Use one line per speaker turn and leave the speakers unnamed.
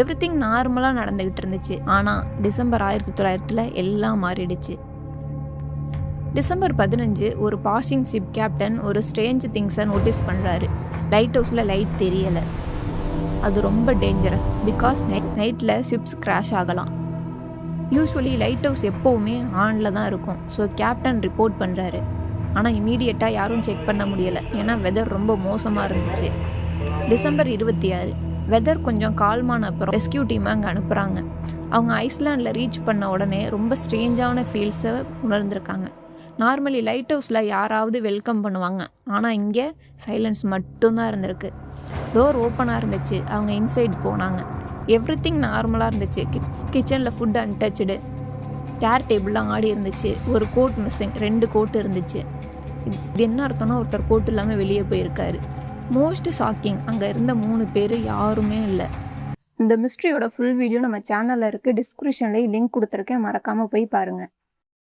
Everything நார்மலாக நடந்துக்கிட்டு இருந்துச்சு. ஆனால் டிசம்பர் 1900 எல்லாம் மாறிடுச்சு. டிசம்பர் 15 ஒரு பாசிங் ஷிப் கேப்டன் ஒரு ஸ்ட்ரேஞ்ச் திங்ஸை நோட்டீஸ் பண்ணுறாரு. லைட் ஹவுஸில் லைட் தெரியலை. அது ரொம்ப டேஞ்சரஸ். பிகாஸ் நைட்டில் ஷிப்ஸ் கிராஷ் ஆகலாம். யூஸ்வலி லைட் ஹவுஸ் எப்போவுமே ஆனில் தான் இருக்கும். ஸோ கேப்டன் ரிப்போர்ட் பண்ணுறாரு. ஆனால் இமீடியட்டாக யாரும் செக் பண்ண முடியலை. ஏன்னா வெதர் ரொம்ப மோசமாக இருந்துச்சு. டிசம்பர் 26 வெதர் கொஞ்சம் கால்மான அப்புறம் ரெஸ்கியூ டீமை அங்கே அனுப்புகிறாங்க. அவங்க ஐஸ்லாண்டில் ரீச் பண்ண உடனே ரொம்ப ஸ்ட்ரேஞ்சான ஃபீல்ஸை உணர்ந்திருக்காங்க. நார்மலி லைட் ஹவுஸில் யாராவது வெல்கம் பண்ணுவாங்க. ஆனால் இங்கே சைலன்ஸ் மட்டும்தான் இருந்திருக்கு. டோர் ஓப்பனாக இருந்துச்சு. அவங்க இன்சைட் போனாங்க. எவ்ரிதிங் நார்மலாக இருந்துச்சு. கிச்சனில் ஃபுட் அன்டச்சுடு. சேர் டேபிள்லாம் ஆடி இருந்துச்சு. ஒரு கோட் மிஸ்ஸிங். 2 கோட் இருந்துச்சு. இது என்ன அர்த்தம்னா ஒருத்தர் கோட் இல்லாமல் வெளியே போயிருக்காரு. மோஸ்ட் ஷாக்கிங், அங்கே இருந்த 3 பேர் யாருமே இல்லை. இந்த மிஸ்ட்ரியோட ஃபுல் வீடியோ நம்ம சேனலில் இருக்குது. டிஸ்கிரிப்ஷன்லேயே லிங்க் கொடுத்துருக்கேன். மறக்காமல் போய் பாருங்கள்.